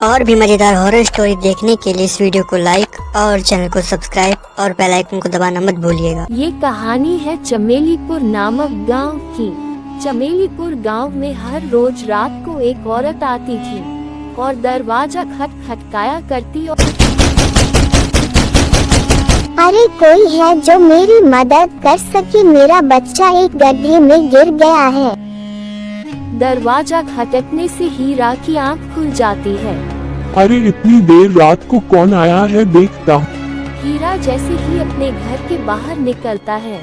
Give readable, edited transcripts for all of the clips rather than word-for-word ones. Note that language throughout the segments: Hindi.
और भी मजेदार हॉरर स्टोरी देखने के लिए इस वीडियो को लाइक और चैनल को सब्सक्राइब और बेल आइकन को दबाना मत भूलिएगा। ये कहानी है चमेलीपुर नामक गांव की। चमेलीपुर गांव में हर रोज रात को एक औरत आती थी और दरवाजा खटखटाया करती और अरे कोई है जो मेरी मदद कर सके, मेरा बच्चा एक गड्ढे में गिर गया है। दरवाजा खटकने से हीरा की आंख खुल जाती है। अरे इतनी देर रात को कौन आया है देखता हूँ। हीरा जैसे ही अपने घर के बाहर निकलता है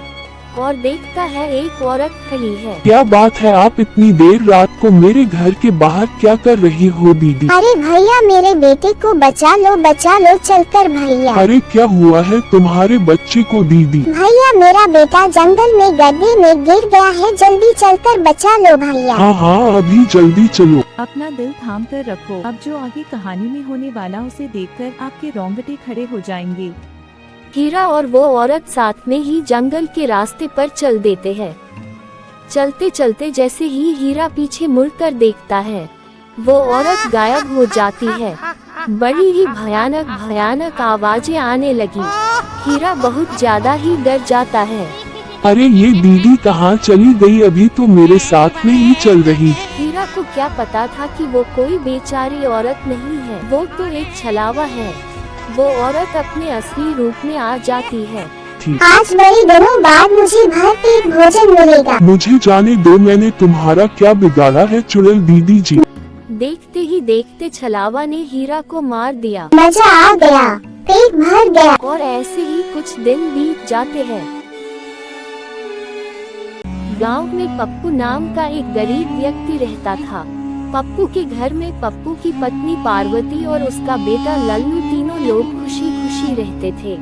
और देखता है एक औरत खड़ी है। क्या बात है, आप इतनी देर रात को मेरे घर के बाहर क्या कर रही हो दीदी? अरे भैया मेरे बेटे को बचा लो चलकर भैया। अरे क्या हुआ है तुम्हारे बच्चे को दीदी? भैया मेरा बेटा जंगल में गड्ढे में गिर गया है, जल्दी चलकर बचा लो भैया। हाँ अभी जल्दी चलो। अपना दिल थाम कर रखो, अब जो आगे कहानी में होने वाला उसे देखकर आपके रोंगटे खड़े हो जाएंगे। हीरा और वो औरत साथ में ही जंगल के रास्ते पर चल देते हैं। चलते चलते जैसे ही हीरा पीछे मुड़कर देखता है, वो औरत गायब हो जाती है। बड़ी ही भयानक आवाजें आने लगी। हीरा बहुत ज्यादा ही डर जाता है। अरे ये दीदी कहाँ चली गई? अभी तो मेरे साथ में ही चल रही। हीरा को क्या पता था कि वो कोई बेचारी औरत नहीं है, वो तो एक छलावा है। वो औरत अपने असली रूप में आ जाती है। आज बड़े दिनों बाद मुझे भरपेट भोजन मिलेगा। मुझे जाने दो, मैंने तुम्हारा क्या बिगाड़ा है चुड़ैल दीदी जी? देखते ही देखते छलावा ने हीरा को मार दिया। मजा आ गया, पेट भर गया। और ऐसे ही कुछ दिन बीत जाते हैं। गांव में पप्पू नाम का एक गरीब व्यक्ति रहता था। पप्पू के घर में पप्पू की पत्नी पार्वती और उसका बेटा लल्लू तीनों लोग खुशी खुशी रहते थे।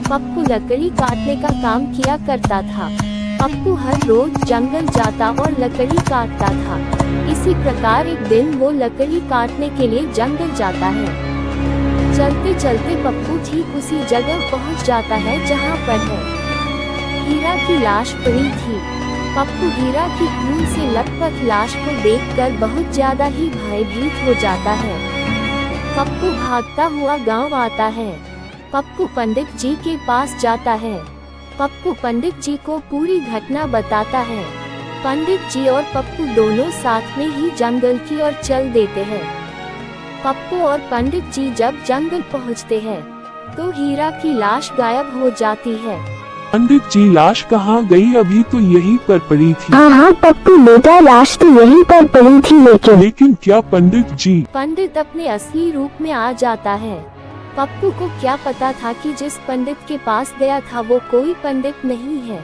पप्पू लकड़ी काटने का काम किया करता था। पप्पू हर रोज जंगल जाता और लकड़ी काटता था। इसी प्रकार एक दिन वो लकड़ी काटने के लिए जंगल जाता है। चलते चलते पप्पू ठीक उसी जगह पहुंच जाता है जहां पर है हीरा की लाश पड़ी थी। पप्पू हीरा की खून से लथपथ लाश को देखकर बहुत ज्यादा ही भयभीत हो जाता है। पप्पू भागता हुआ गांव आता है। पप्पू पंडित जी के पास जाता है। पप्पू पंडित जी को पूरी घटना बताता है। पंडित जी और पप्पू दोनों साथ में ही जंगल की ओर चल देते हैं। पप्पू और पंडित जी जब जंगल पहुंचते हैं तो हीरा की लाश गायब हो जाती है। पंडित जी लाश कहाँ गई? अभी तो यहीं पर पड़ी थी। हाँ पप्पू बेटा, लाश तो यहीं पर पड़ी थी। लेकिन क्या पंडित जी? पंडित अपने असली रूप में आ जाता है। पप्पू को क्या पता था कि जिस पंडित के पास गया था वो कोई पंडित नहीं है,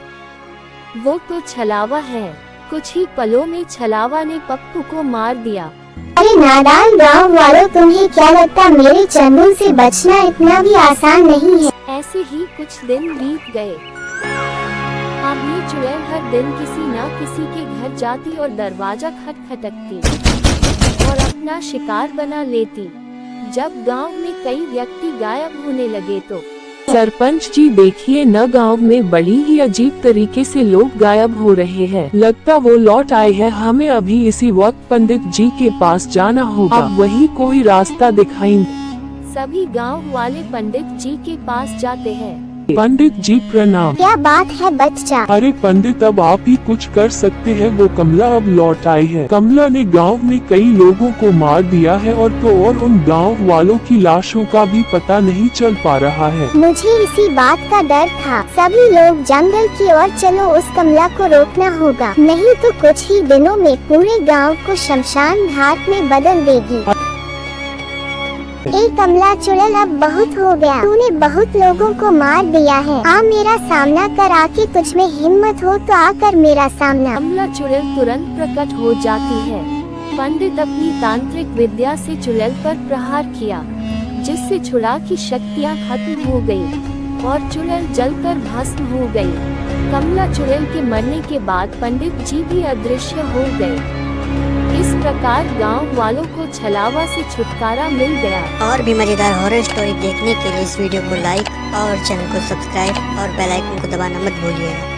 वो तो छलावा है। कुछ ही पलों में छलावा ने पप्पू को मार दिया। अरे नादान गाँव वालों, तुम्हें क्या लगता मेरे चंगुल से बचना इतना भी आसान नहीं है। ऐसे ही कुछ दिन बीत गए। अब ये चुड़ैल हर दिन किसी न किसी के घर जाती और दरवाजा खटखटाती और अपना शिकार बना लेती। जब गांव में कई व्यक्ति गायब होने लगे तो सरपंच जी देखिए न, गांव में बड़ी ही अजीब तरीके से लोग गायब हो रहे हैं। लगता वो लौट आए हैं। हमें अभी इसी वक्त पंडित जी के पास जाना होगा। अब वही कोई रास्ता दिखाई। सभी गांव वाले पंडित जी के पास जाते हैं। पंडित जी प्रणाम। क्या बात है बच्चा? अरे पंडित, अब आप ही कुछ कर सकते हैं। वो कमला अब लौट आई है। कमला ने गांव में कई लोगों को मार दिया है और उन गांव वालों की लाशों का भी पता नहीं चल पा रहा है। मुझे इसी बात का डर था। सभी लोग जंगल की ओर चलो, उस कमला को रोकना होगा, नहीं तो कुछ ही दिनों में पूरे गांव को शमशान घाट में बदल देगी। ए कमला चुड़ैल, अब बहुत हो गया। तूने बहुत लोगों को मार दिया है। आ मेरा सामना कर, आके तुझ में हिम्मत हो तो आकर मेरा सामना। कमला चुड़ैल तुरंत प्रकट हो जाती है। पंडित अपनी तांत्रिक विद्या से चुड़ैल पर प्रहार किया, जिससे चुड़ा की शक्तियाँ खत्म हो गयी और चुड़ैल जलकर भस्म हो गयी। कमला चुड़ैल के मरने के बाद पंडित जी भी अदृश्य हो गए। इस प्रकार गांव वालों को छलावा से छुटकारा मिल गया। और भी मजेदार हॉरर स्टोरी देखने के लिए इस वीडियो को लाइक और चैनल को सब्सक्राइब और बेल आइकन को दबाना मत भूलिएगा।